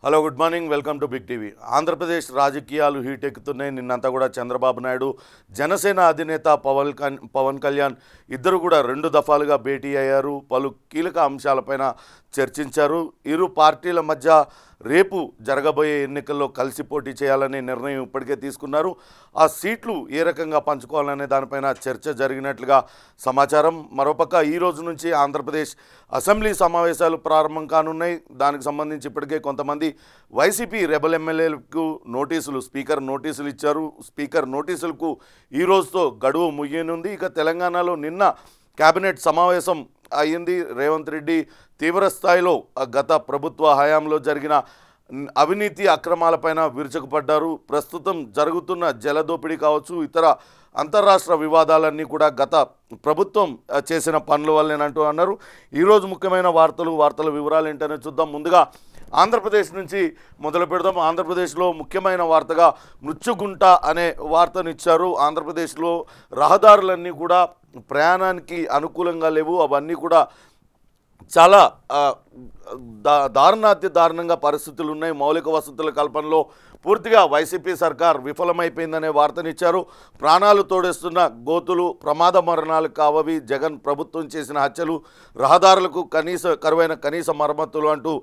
Hello good morning welcome to Big TV. Andhra Pradesh రాజకీయాలు heat ఎక్కుతున్నాయి. నిన్నంతా కూడా చంద్రబాబు నాయుడు జనసేన అధినేత పవన్ కళ్యాణ్ ఇద్దరు కూడా 2 దఫాలుగా భేటీ అయ్యారు. పలు కీలక అంశాలపైన చర్చించారు. ఇరు పార్టీల మధ్య రేపు జరగబోయే ఎన్నికల్లో కలిసి పోటీ చేయాలనే నిర్ణయం ఇప్పటికే తీసుకున్నారు. ఆ సీట్లు ఏ రకంగా పంచుకోవాలనే దానిపైన చర్చ జరిగినట్లుగా సమాచారం. మరోపక్క ఈ రోజు నుంచి ఆంధ్రప్రదేశ్ అసెంబ్లీ సమావేశాలు ప్రారంభం కానున్నాయి. దానికి సంబంధించి ఇప్పటికే కొంతమంది వైసీపీ రెబల్ ఎమ్మెల్యేలకు స్పీకర్ నోటీసులు ఇచ్చారు. స్పీకర్ నోటీసులకు ఈ రోజుతో గడువు ముగియనుంది. ఇక తెలంగాణలో నిన్న కేబినెట్ సమావేశం అయ్యింది. రేవంత్ రెడ్డి తీవ్రస్థాయిలో గత ప్రభుత్వ హయాంలో జరిగిన అవినీతి అక్రమాలపైన విరుచుకుపడ్డారు. ప్రస్తుతం జరుగుతున్న జలదోపిడీ కావచ్చు, ఇతర అంతర్రాష్ట్ర వివాదాలన్నీ కూడా గత ప్రభుత్వం చేసిన పనుల వల్లేనంటూ అన్నారు. ఈరోజు ముఖ్యమైన వార్తల వివరాలు ఏంటనే చూద్దాం. ముందుగా ఆంధ్రప్రదేశ్ నుంచి మొదలు పెడదాం. ఆంధ్రప్రదేశ్లో ముఖ్యమైన వార్తగా మృత్యుగుంట అనే వార్తను ఇచ్చారు. ఆంధ్రప్రదేశ్లో రహదారులన్నీ కూడా ప్రయాణానికి అనుకూలంగా లేవు. అవన్నీ కూడా చాలా దారుణంగా పరిస్థితులు ఉన్నాయి. మౌలిక వసతుల కల్పనలో పూర్తిగా వైసీపీ సర్కార్ విఫలమైపోయిందనే వార్తనిచ్చారు. ప్రాణాలు తోడేస్తున్న గోతులు, ప్రమాద మరణాలు కావవి. జగన్ ప్రభుత్వం చేసిన హత్యలు, రహదారులకు కరువైన కనీస మరమ్మతులు అంటూ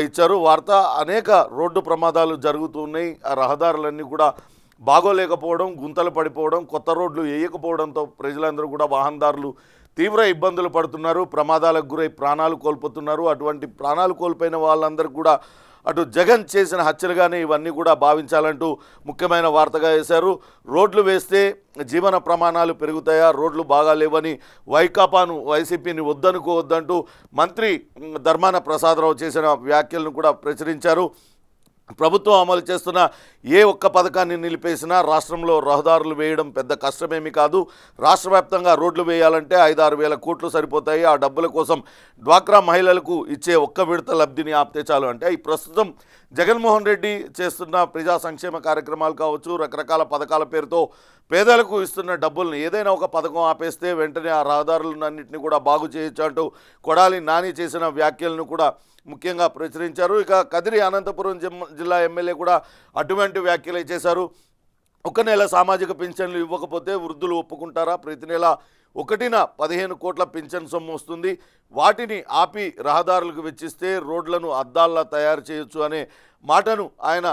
ఇచ్చారు వార్త. అనేక రోడ్డు ప్రమాదాలు జరుగుతున్నాయి. ఆ రహదారులన్నీ కూడా బాగోలేకపోవడం, గుంతలు పడిపోవడం, కొత్త రోడ్లు వేయకపోవడంతో ప్రజలందరూ కూడా వాహనదారులు తీవ్ర ఇబ్బందులు పడుతున్నారు. ప్రమాదాలకు గురై ప్రాణాలు కోల్పోతున్నారు. అటువంటి ప్రాణాలు కోల్పోయిన వాళ్ళందరూ కూడా అటు జగన్ చేసిన హత్యలుగానే ఇవన్నీ కూడా భావించాలంటూ ముఖ్యమైన వార్తగా వేశారు. రోడ్లు వేస్తే జీవన ప్రమాణాలు పెరుగుతాయా, రోడ్లు బాగా లేవని వైసీపీని వద్దనుకోవద్దంటూ మంత్రి ధర్మాన ప్రసాదరావు చేసిన వ్యాఖ్యలను కూడా ప్రచురించారు. ప్రభుత్వం అమలు చేస్తున్న ఏ ఒక్క పథకాన్ని నిలిపేసినా రాష్ట్రంలో రహదారులు వేయడం పెద్ద కష్టమేమీ కాదు. రాష్ట్ర వ్యాప్తంగా రోడ్లు వేయాలంటే 5-6 వేల కోట్లు సరిపోతాయి. ఆ డబ్బుల కోసం డ్వాక్రా మహిళలకు ఇచ్చే ఒక్క విడత లబ్ధిని ఆపితే చాలు. అంటే ఈ ప్రస్తుతం జగన్మోహన్ రెడ్డి చేస్తున్న ప్రజా సంక్షేమ కార్యక్రమాలు కావచ్చు, రకరకాల పథకాల పేరుతో పేదలకు ఇస్తున్న డబ్బులను ఏదైనా ఒక పథకం ఆపేస్తే వెంటనే ఆ రహదారులన్నింటినీ కూడా బాగు చేయొచ్చు అంటూ కొడాలి నాని చేసిన వ్యాఖ్యలను కూడా ముఖ్యంగా ప్రచురించారు. ఇక కదిరి అనంతపురం జిల్లా ఎమ్మెల్యే కూడా అటువంటి వ్యాఖ్యలు చేశారు. ఒక నెల సామాజిక పింఛన్లు ఇవ్వకపోతే వృద్ధులు ఒప్పుకుంటారా? ప్రతి నెల 1న 15 కోట్ల పింఛన్ సొమ్ము వస్తుంది. వాటిని ఆపి రహదారులకు వెచ్చిస్తే రోడ్లను అద్దాల్లా తయారు చేయొచ్చు అనే మాటను ఆయన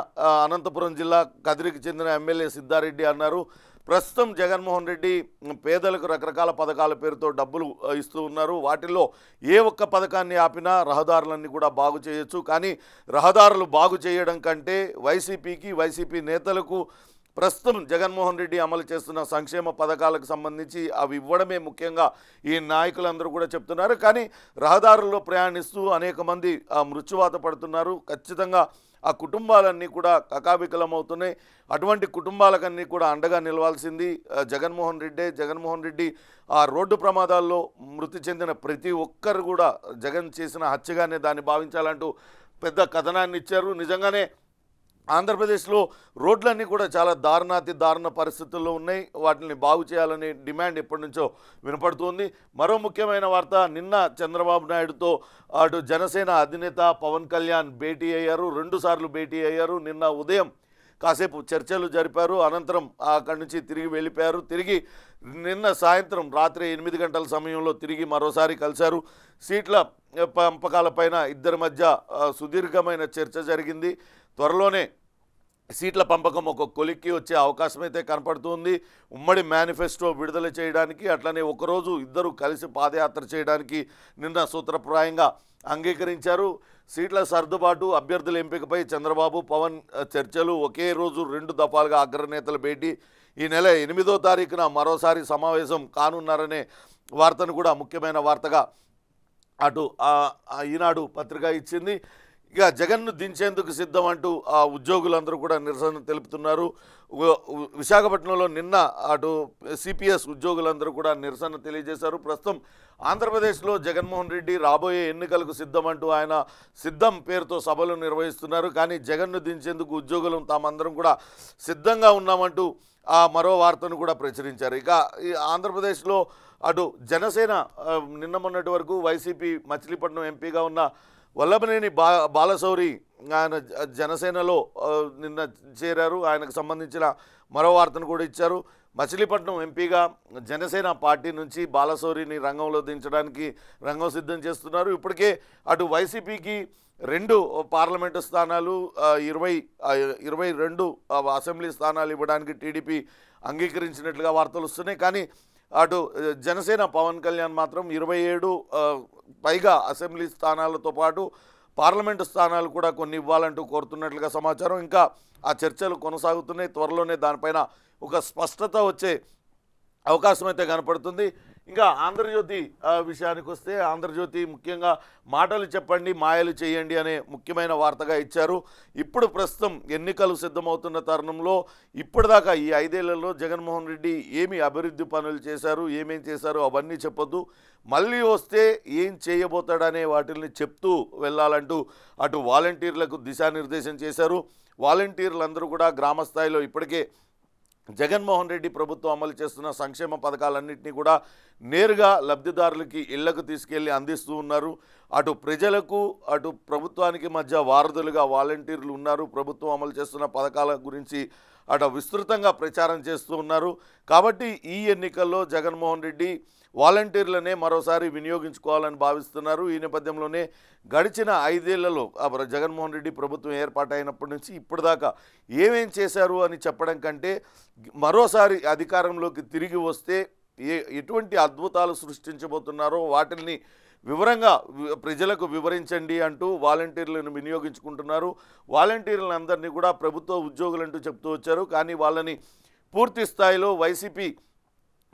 అనంతపురం జిల్లా కదిరికి చెందిన ఎమ్మెల్యే సిద్ధారెడ్డి అన్నారు. ప్రస్తుతం జగన్మోహన్ రెడ్డి పేదలకు రకరకాల పథకాల పేరుతో డబ్బులు ఇస్తూ ఉన్నారు. వాటిల్లో ఏ ఒక్క పథకాన్ని ఆపినా రహదారులన్నీ కూడా బాగు చేయొచ్చు. కానీ రహదారులు బాగు చేయడం కంటే వైసీపీ నేతలకు ప్రస్తుతం జగన్మోహన్ రెడ్డి అమలు చేస్తున్న సంక్షేమ పథకాలకు సంబంధించి అవి ఇవ్వడమే ముఖ్యంగా ఈ నాయకులందరూ కూడా చెప్తున్నారు. కానీ రహదారుల్లో ప్రయాణిస్తూ అనేక మంది మృత్యువాత పడుతున్నారు. ఖచ్చితంగా ఆ కుటుంబాలన్నీ కూడా కకావికలమవుతున్నాయి. అటువంటి కుటుంబాలకన్నీ కూడా అండగా నిలవాల్సింది జగన్మోహన్ రెడ్డి ఆ రోడ్డు ప్రమాదాల్లో మృతి చెందిన ప్రతి ఒక్కరు కూడా జగన్ చేసిన హత్యగానే దాన్ని భావించాలంటూ పెద్ద కథనాన్ని ఇచ్చారు. నిజంగానే ఆంధ్రప్రదేశ్లో రోడ్లన్నీ కూడా చాలా దారుణ పరిస్థితుల్లో ఉన్నాయి. వాటిని బాగు చేయాలనే డిమాండ్ ఎప్పటి నుంచో వినపడుతుంది. మరో ముఖ్యమైన వార్త, నిన్న చంద్రబాబు నాయుడుతో అటు జనసేన అధినేత పవన్ కళ్యాణ్ భేటీ అయ్యారు. 2 సార్లు భేటీ అయ్యారు. నిన్న ఉదయం కాసేపు చర్చలు జరిపారు. అనంతరం అక్కడి నుంచి తిరిగి వెళ్ళిపోయారు. తిరిగి నిన్న సాయంత్రం రాత్రి 8 గంటల సమయంలో తిరిగి మరోసారి కలిశారు. సీట్ల పంపకాలపైన ఇద్దరి మధ్య సుదీర్ఘమైన చర్చ జరిగింది. త్వరలోనే సీట్ల పంపకం ఒక కొలిక్కి వచ్చే అవకాశం అయితే కనపడుతుంది. ఉమ్మడి మేనిఫెస్టో విడుదల చేయడానికి, అట్లనే ఒకరోజు ఇద్దరు కలిసి పాదయాత్ర చేయడానికి నిన్న సూత్రప్రాయంగా అంగీకరించారు. సీట్ల సర్దుబాటు, అభ్యర్థుల ఎంపికపై చంద్రబాబు పవన్ చర్చలు, ఒకే రోజు 2 దఫాలుగా అగ్రనేతల భేటీ, ఈ నెల 8వ తారీఖున మరోసారి సమావేశం కానున్నారనే వార్తను కూడా ముఖ్యమైన వార్తగా అటు ఈనాడు పత్రిక ఇచ్చింది. ఇక జగన్ను దించేందుకు సిద్ధం అంటూ ఆ ఉద్యోగులందరూ కూడా నిరసన తెలుపుతున్నారు. విశాఖపట్నంలో నిన్న అటు సిపిఎస్ ఉద్యోగులందరూ కూడా నిరసన తెలియజేశారు. ప్రస్తుతం ఆంధ్రప్రదేశ్లో జగన్మోహన్ రెడ్డి రాబోయే ఎన్నికలకు సిద్ధమంటూ ఆయన సిద్ధం పేరుతో సభలు నిర్వహిస్తున్నారు. కానీ జగన్ను దించేందుకు ఉద్యోగులు తామందరం కూడా సిద్ధంగా ఉన్నామంటూ మరో వార్తను కూడా ప్రచురించారు. ఇక ఈ ఆంధ్రప్రదేశ్లో అటు జనసేన నిన్న మొన్నటి వరకు వైసీపీ మచిలీపట్నం ఎంపీగా ఉన్న వల్లభనేని బాలశౌరి ఆయన జనసేనలో నిన్న చేరారు. ఆయనకు సంబంధించిన మరో వార్తను కూడా ఇచ్చారు. మచిలీపట్నం ఎంపీగా జనసేన పార్టీ నుంచి బాలశౌరిని రంగంలో దించడానికి రంగం సిద్ధం చేస్తున్నారు. ఇప్పటికే అటు వైసీపీకి 2 పార్లమెంటు స్థానాలు 22 అసెంబ్లీ స్థానాలు ఇవ్వడానికి టీడీపీ అంగీకరించినట్లుగా వార్తలు వస్తున్నాయి. కానీ అటు జనసేన పవన్ కళ్యాణ్ మాత్రం 27 పైగా అసెంబ్లీ స్థానాలతో పాటు పార్లమెంటు స్థానాలు కూడా కొన్ని ఇవ్వాలంటూ కోరుతున్నట్లుగా సమాచారం. ఇంకా ఆ చర్చలు కొనసాగుతున్నాయి. త్వరలోనే దానిపైన ఒక స్పష్టత వచ్చే అవకాశం అయితే కనపడుతుంది. ఇంకా ఆంధ్రజ్యోతి విషయానికి వస్తే ఆంధ్రజ్యోతి ముఖ్యంగా మాటలు చెప్పండి మాయలు చేయండి అనే ముఖ్యమైన వార్తగా ఇచ్చారు. ఇప్పుడు ప్రస్తుతం ఎన్నికలు సిద్ధమవుతున్న తరుణంలో ఇప్పటిదాకా ఈ 5 ఏళ్లలో జగన్మోహన్ రెడ్డి ఏమి అభివృద్ధి పనులు చేశారు, ఏమేం చేశారు అవన్నీ చెప్పొద్దు, మళ్ళీ వస్తే ఏం చేయబోతాడనే వాటిని చెప్తూ వెళ్ళాలంటూ అటు వాలంటీర్లకు దిశానిర్దేశం చేశారు. వాలంటీర్లందరూ కూడా గ్రామ స్థాయిలో ఇప్పటికే జగన్మోహన్ రెడ్డి ప్రభుత్వం అమలు చేస్తున్న సంక్షేమ పథకాలన్నింటినీ కూడా నేరుగా లబ్ధిదారులకి ఇళ్లకు తీసుకెళ్లి అందిస్తూ ఉన్నారు. అటు ప్రజలకు అటు ప్రభుత్వానికి మధ్య వారధులుగా వాలంటీర్లు ఉన్నారు. ప్రభుత్వం అమలు చేస్తున్న పథకాల గురించి అటు విస్తృతంగా ప్రచారం చేస్తూ ఉన్నారు. కాబట్టి ఈ ఎన్నికల్లో జగన్మోహన్ రెడ్డి వాలంటీర్లనే మరోసారి వినియోగించుకోవాలని భావిస్తున్నారు. ఈ నేపథ్యంలోనే గడిచిన 5 ఏళ్లలో జగన్మోహన్ రెడ్డి ప్రభుత్వం ఏర్పాటైనప్పటి నుంచి ఇప్పటిదాకా ఏమేం చేశారు అని చెప్పడం కంటే మరోసారి అధికారంలోకి తిరిగి వస్తే ఎటువంటి అద్భుతాలు సృష్టించబోతున్నారో వాటిని వివరంగా ప్రజలకు వివరించండి అంటూ వాలంటీర్లను వినియోగించుకుంటున్నారు. వాలంటీర్లందరినీ కూడా ప్రభుత్వ ఉద్యోగులంటూ చెప్తూ వచ్చారు. కానీ వాళ్ళని పూర్తి స్థాయిలో వైసీపీ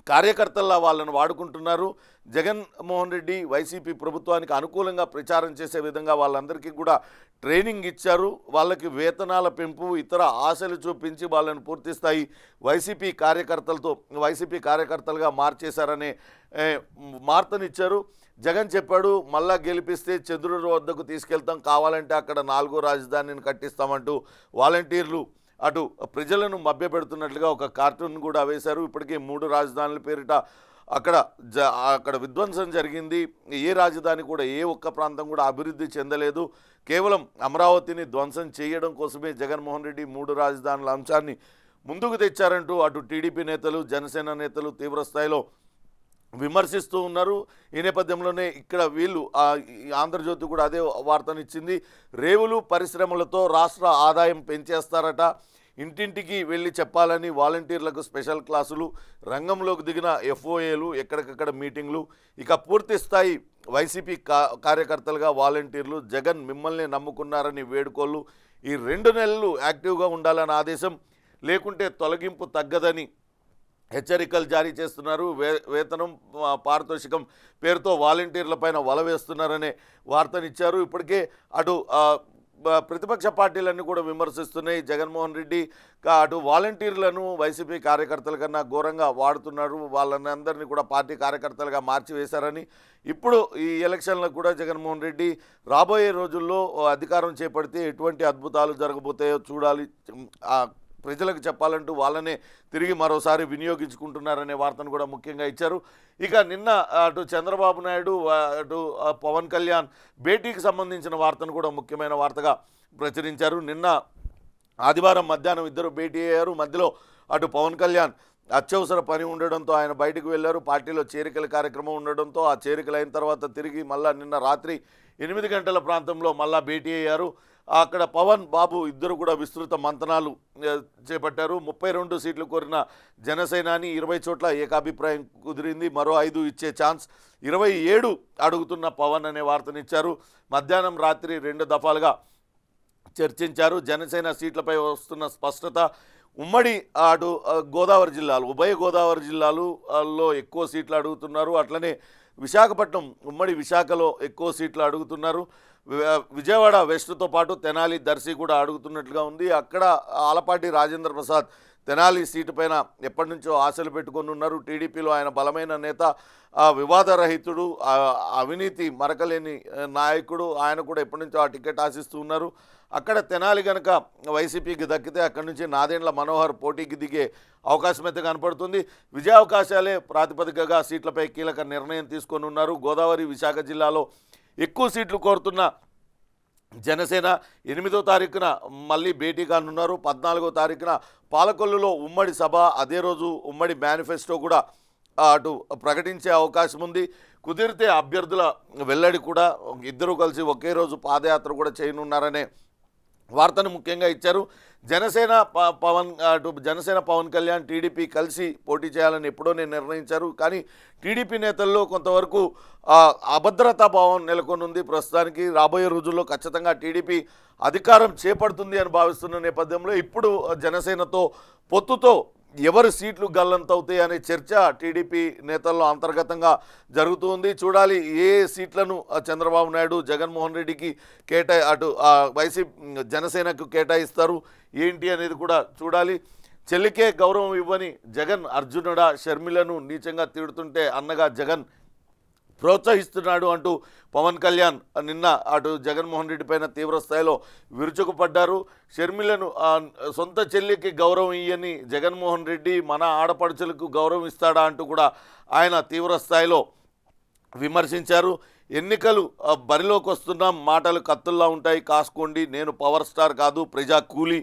కార్యకర్తల్లా వాళ్ళను వాడుకుంటున్నారు. జగన్మోహన్ రెడ్డి వైసీపీ ప్రభుత్వానికి అనుకూలంగా ప్రచారం చేసే విధంగా వాళ్ళందరికీ కూడా ట్రైనింగ్ ఇచ్చారు. వాళ్ళకి వేతనాల పెంపు ఇతర ఆశలు చూపించి వాళ్ళని పూర్తి స్థాయి వైసీపీ కార్యకర్తలుగా మార్చేశారనే వార్తనిచ్చారు. జగన్ చెప్పాడు మళ్ళా గెలిపిస్తే చంద్రుడి వద్దకు తీసుకెళ్తాం, కావాలంటే అక్కడ 4వ రాజధానిని కట్టిస్తామంటూ వాలంటీర్లు అటు ప్రజలను మభ్యపెడుతున్నట్లుగా ఒక కార్టూన్ కూడా వేశారు. ఇప్పటికే 3 రాజధానుల పేరిట అక్కడ విధ్వంసం జరిగింది. ఏ రాజధాని కూడా ఏ ఒక్క ప్రాంతం కూడా అభివృద్ధి చెందలేదు. కేవలం అమరావతిని ధ్వంసం చేయడం కోసమే జగన్మోహన్ రెడ్డి 3 రాజధానుల అంశాన్ని ముందుకు తెచ్చారంటూ అటు టీడీపీ నేతలు జనసేన నేతలు తీవ్రస్థాయిలో విమర్శిస్తూ ఉన్నారు. ఈ నేపథ్యంలోనే ఇక్కడ వీళ్ళు ఆంధ్రజ్యోతి కూడా అదే వార్తనిచ్చింది. రేవులు పరిశ్రమలతో రాష్ట్ర ఆదాయం పెంచేస్తారట, ఇంటింటికి వెళ్ళి చెప్పాలని వాలంటీర్లకు స్పెషల్ క్లాసులు, రంగంలోకి దిగిన ఎఫ్ఓఏలు, ఎక్కడికక్కడ మీటింగ్లు. ఇక పూర్తి స్థాయి వైసీపీ కార్యకర్తలుగా వాలంటీర్లు జగన్ మిమ్మల్ని నమ్ముకున్నారని వేడుకోళ్ళు. ఈ 2 నెలలు యాక్టివ్గా ఉండాలని ఆదేశం, లేకుంటే తొలగింపు తగ్గదని హెచ్చరికలు జారీ చేస్తున్నారు. వేతనం పారితోషికం పేరుతో వాలంటీర్లపైన వల వేస్తున్నారనే వార్తనిచ్చారు. ఇప్పటికే అటు ప్రతిపక్ష పార్టీలన్నీ కూడా విమర్శిస్తున్నాయి. జగన్మోహన్ రెడ్డి అటు వాలంటీర్లను వైసీపీ కార్యకర్తల కన్నా ఘోరంగా వాడుతున్నారు, వాళ్ళని అందరినీ కూడా పార్టీ కార్యకర్తలుగా మార్చివేశారని. ఇప్పుడు ఈ ఎలక్షన్లకు కూడా జగన్మోహన్ రెడ్డి రాబోయే రోజుల్లో అధికారం చేపడితే ఎటువంటి అద్భుతాలు జరగబోతాయో చూడాలి, ప్రజలకు చెప్పాలంటూ వాళ్ళనే తిరిగి మరోసారి వినియోగించుకుంటున్నారనే వార్తను కూడా ముఖ్యంగా ఇచ్చారు. ఇక నిన్న అటు చంద్రబాబు నాయుడు అటు పవన్ కళ్యాణ్ భేటీకి సంబంధించిన వార్తను కూడా ముఖ్యమైన వార్తగా ప్రచురించారు. నిన్న ఆదివారం మధ్యాహ్నం ఇద్దరు భేటీ అయ్యారు. మధ్యలో అటు పవన్ కళ్యాణ్ అత్యవసర పని ఉండడంతో ఆయన బయటకు వెళ్ళారు. పార్టీలో చేరికల కార్యక్రమం ఉండడంతో ఆ చేరికలు అయిన తర్వాత తిరిగి మళ్ళా నిన్న రాత్రి 8 గంటల ప్రాంతంలో మళ్ళా భేటీ అయ్యారు. అక్కడ పవన్ బాబు ఇద్దరు కూడా విస్తృత మంతనాలు చేపట్టారు. 32 సీట్లు కోరిన జనసేనాని 20 చోట్ల ఏకాభిప్రాయం కుదిరింది. మరో 5 ఇచ్చే ఛాన్స్, 27 అడుగుతున్న పవన్ అనే వార్తనిచ్చారు. మధ్యాహ్నం రాత్రి 2 దఫాలుగా చర్చించారు. జనసేన సీట్లపై వస్తున్న స్పష్టత, ఉమ్మడి అటు గోదావరి జిల్లాలు, ఉభయ గోదావరి జిల్లాలలో ఎక్కువ సీట్లు అడుగుతున్నారు. అట్లనే విశాఖపట్నం, ఉమ్మడి విశాఖలో ఎక్కువ సీట్లు అడుగుతున్నారు. విజయవాడ వెస్ట్తో పాటు తెనాలి, దర్శి కూడా అడుగుతున్నట్లుగా ఉంది. అక్కడ ఆలపాటి రాజేంద్ర ప్రసాద్ తెనాలి సీటు పైన ఎప్పటి నుంచో ఆశలు పెట్టుకొని ఉన్నారు. టీడీపీలో ఆయన బలమైన నేత, వివాదరహితుడు, అవినీతి మరకలేని నాయకుడు. ఆయన కూడా ఎప్పటి నుంచో ఆ టికెట్ ఆశిస్తూ ఉన్నారు. అక్కడ తెనాలి కనుక వైసీపీకి దక్కితే అక్కడి నుంచి నాదెండ్ల మనోహర్ పోటీకి దిగే అవకాశం అయితే కనపడుతుంది. విజయావకాశాలే ప్రాతిపదికగా సీట్లపై కీలక నిర్ణయం తీసుకొని ఉన్నారు. గోదావరి, విశాఖ జిల్లాలో ఎక్కువ సీట్లు కోరుతున్న జనసేన 8వ తారీఖున మళ్ళీ భేటీ కానున్నారు. 14వ తారీఖున పాలకొల్లులో ఉమ్మడి సభ, అదే రోజు ఉమ్మడి మేనిఫెస్టో కూడా అటు ప్రకటించే అవకాశం ఉంది. కుదిరితే అభ్యర్థుల వెల్లడి కూడా ఇద్దరూ కలిసి ఒకే రోజు పాదయాత్ర కూడా చేయనున్నారనే వార్తను ముఖ్యంగా ఇచ్చారు. జనసేన పవన్ కళ్యాణ్ టీడీపీ కలిసి పోటీ చేయాలని ఎప్పుడోనే నిర్ణయించారు. కానీ టీడీపీ నేతల్లో కొంతవరకు అభద్రతా భావం నెలకొనుంది. ప్రస్తుతానికి రాబోయే రోజుల్లో ఖచ్చితంగా టీడీపీ అధికారం చేపడుతుంది అని భావిస్తున్న నేపథ్యంలో ఇప్పుడు జనసేనతో పొత్తుతో ఎవరి సీట్లు గల్లంతవుతాయి అనే చర్చ టీడీపీ నేతల్లో అంతర్గతంగా జరుగుతుంది. చూడాలి ఏ సీట్లను చంద్రబాబు నాయుడు జగన్మోహన్ రెడ్డికి అటు వైసీపీ జనసేనకు కేటాయిస్తారు ఏంటి అనేది కూడా చూడాలి. చెల్లికే గౌరవం ఇవ్వని జగన్ అర్జునుడా, షర్మిలను నీచంగా తిడుతుంటే అన్నగా జగన్ ప్రోత్సహిస్తున్నాడు అంటూ పవన్ కళ్యాణ్ నిన్న అటు జగన్మోహన్ రెడ్డి పైన తీవ్రస్థాయిలో విరుచుకుపడ్డారు. షర్మిలను సొంత చెల్లికి గౌరవం ఇయ్యని జగన్మోహన్ రెడ్డి మన ఆడపడుచులకు గౌరవం ఇస్తాడా అంటూ కూడా ఆయన తీవ్రస్థాయిలో విమర్శించారు. ఎన్నికలు బరిలోకి వస్తున్నాం, మాటలు కత్తుల్లా ఉంటాయి, కాసుకోండి, నేను పవర్ స్టార్ కాదు, ప్రజా కూలీ,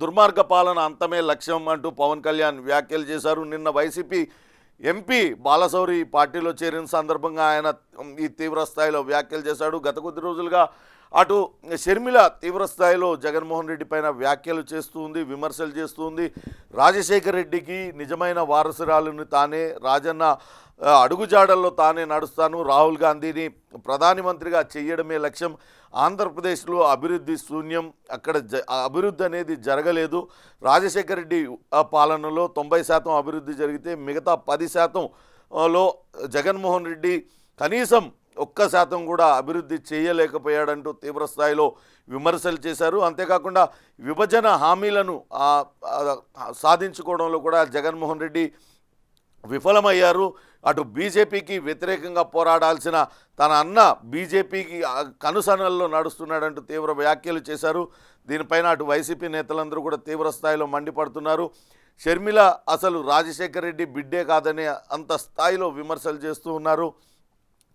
దుర్మార్గ పాలన అంతమే లక్ష్యం అంటూ పవన్ కళ్యాణ్ వ్యాఖ్యలు చేశారు. నిన్న వైసీపీ ఎంపీ బాలశౌరి పార్టీలో చేరిన సందర్భంగా ఆయన ఈ తీవ్రస్థాయిలో వ్యాఖ్యలు చేశాడు. గత కొద్ది రోజులుగా అటు షర్మిల తీవ్రస్థాయిలో జగన్మోహన్ రెడ్డి పైన వ్యాఖ్యలు చేస్తూ ఉంది, విమర్శలు చేస్తూ ఉంది. రాజశేఖర్ రెడ్డికి నిజమైన వారసురాలను తానే, రాజన్న అడుగుజాడల్లో తానే నడుస్తాను, రాహుల్ గాంధీని ప్రధానమంత్రిగా చేయడమే లక్ష్యం, ఆంధ్రప్రదేశ్లో అభివృద్ధి శూన్యం, అక్కడ అభివృద్ధి అనేది జరగలేదు, రాజశేఖర రెడ్డి పాలనలో 90% అభివృద్ధి జరిగితే మిగతా 10%లో జగన్మోహన్ రెడ్డి కనీసం 1% కూడా అభివృద్ధి చేయలేకపోయాడంటూ తీవ్రస్థాయిలో విమర్శలు చేశారు. అంతేకాకుండా విభజన హామీలను సాధించుకోవడంలో కూడా జగన్మోహన్ రెడ్డి విఫలమయ్యారు. అటు బీజేపీకి వ్యతిరేకంగా పోరాడాల్సిన తన అన్న బీజేపీకి కనుసనల్లో నడుస్తున్నాడంటూ తీవ్ర వ్యాఖ్యలు చేశారు. దీనిపైన అటు వైసీపీ నేతలందరూ కూడా తీవ్రస్థాయిలో మండిపడుతున్నారు. షర్మిల అసలు రాజశేఖర్ రెడ్డి బిడ్డే కాదనే అంత స్థాయిలో విమర్శలు చేస్తూ ఉన్నారు.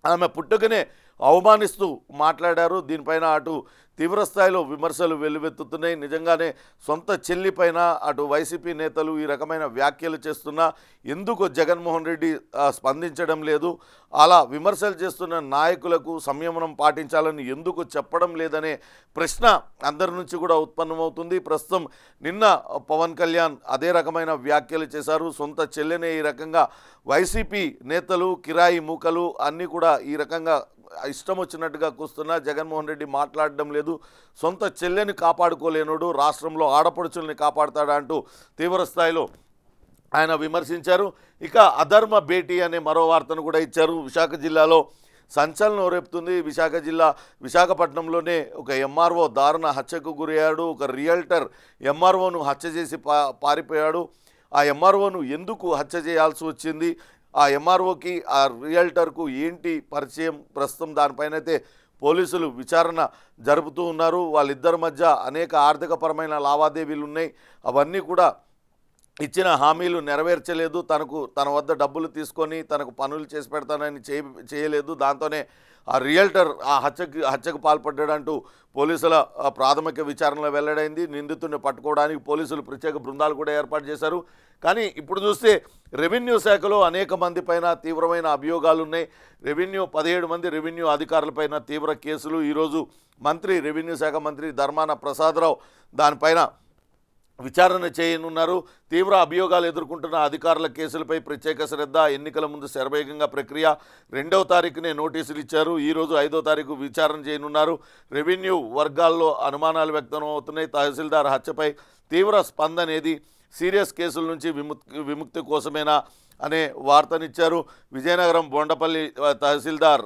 ఆమె పుట్టుకనే అవమానిస్తూ మాట్లాడారు. దీనిపైన అటు తీవ్రస్థాయిలో విమర్శలు వెల్లువెత్తుతున్నాయి. నిజంగానే సొంత చెల్లిపైన అటు వైసీపీ నేతలు ఈ రకమైన వ్యాఖ్యలు చేస్తున్నా ఎందుకు జగన్మోహన్ రెడ్డి స్పందించడం లేదు, అలా విమర్శలు చేస్తున్న నాయకులకు సంయమనం పాటించాలని ఎందుకు చెప్పడం లేదనే ప్రశ్న అందరి నుంచి కూడా ఉత్పన్నమవుతుంది. ప్రస్తుతం నిన్న పవన్ కళ్యాణ్ అదే రకమైన వ్యాఖ్యలు చేశారు. సొంత చెల్లెనే ఈ రకంగా వైసీపీ నేతలు కిరాయి మూకలు అన్నీ కూడా ఈ రకంగా ఇష్టం వచ్చినట్టుగా కూస్తున్నా జగన్మోహన్ రెడ్డి మాట్లాడడం లేదు, సొంత చెల్లెని కాపాడుకోలేనుడు రాష్ట్రంలో ఆడపడుచుల్ని కాపాడుతాడా అంటూ తీవ్రస్థాయిలో ఆయన విమర్శించారు. ఇక అధర్మ భేటీ అనే మరో వార్తను కూడా ఇచ్చారు. విశాఖ జిల్లాలో సంచలనం రేపుతుంది. విశాఖపట్నంలోనే ఒక ఎంఆర్ఓ దారుణ హత్యకు గురయ్యాడు. ఒక రియల్టర్ ఎంఆర్ఓను హత్య చేసి పారిపోయాడు. ఆ ఎంఆర్ఓను ఎందుకు హత్య చేయాల్సి వచ్చింది, ఆ ఎంఆర్ఓకి ఆ రియల్టర్కు ఏంటి పరిచయం, ప్రస్తుతం దానిపైనైతే పోలీసులు విచారణ జరుపుతూ ఉన్నారు. వాళ్ళిద్దరి మధ్య అనేక ఆర్థికపరమైన లావాదేవీలు ఉన్నాయి. అవన్నీ కూడా ఇచ్చిన హామీలు నెరవేర్చలేదు. తన వద్ద డబ్బులు తీసుకొని తనకు పనులు చేసి పెడతానని చేయలేదు. దాంతోనే ఆ రియల్టర్ ఆ హత్యకు పాల్పడ్డాడంటూ పోలీసుల ప్రాథమిక విచారణలో వెల్లడైంది. నిందితుడిని పట్టుకోవడానికి పోలీసులు ప్రత్యేక బృందాలు కూడా ఏర్పాటు చేశారు. కానీ ఇప్పుడు చూస్తే రెవెన్యూ శాఖలో అనేక మంది పైన తీవ్రమైన అభియోగాలు ఉన్నాయి. 17 మంది రెవెన్యూ అధికారులపైన తీవ్ర కేసులు. ఈరోజు రెవెన్యూ శాఖ మంత్రి ధర్మాన ప్రసాదరావు దానిపైన విచారణ చేయనున్నారు. తీవ్ర అభియోగాలు ఎదుర్కొంటున్న అధికారుల కేసులపై ప్రత్యేక శ్రద్ధ, ఎన్నికల ముందు శరవేగంగా ప్రక్రియ. 2వ తారీఖునే నోటీసులు ఇచ్చారు. ఈరోజు 5వ తారీఖు విచారణ చేయనున్నారు. రెవెన్యూ వర్గాల్లో అనుమానాలు వ్యక్తం అవుతున్నాయి. తహసీల్దార్ హత్యపై తీవ్ర స్పందనేది, సీరియస్ కేసుల నుంచి విముక్తి కోసమేనా అనే వార్తనిచ్చారు. విజయనగరం బొండపల్లి తహసీల్దార్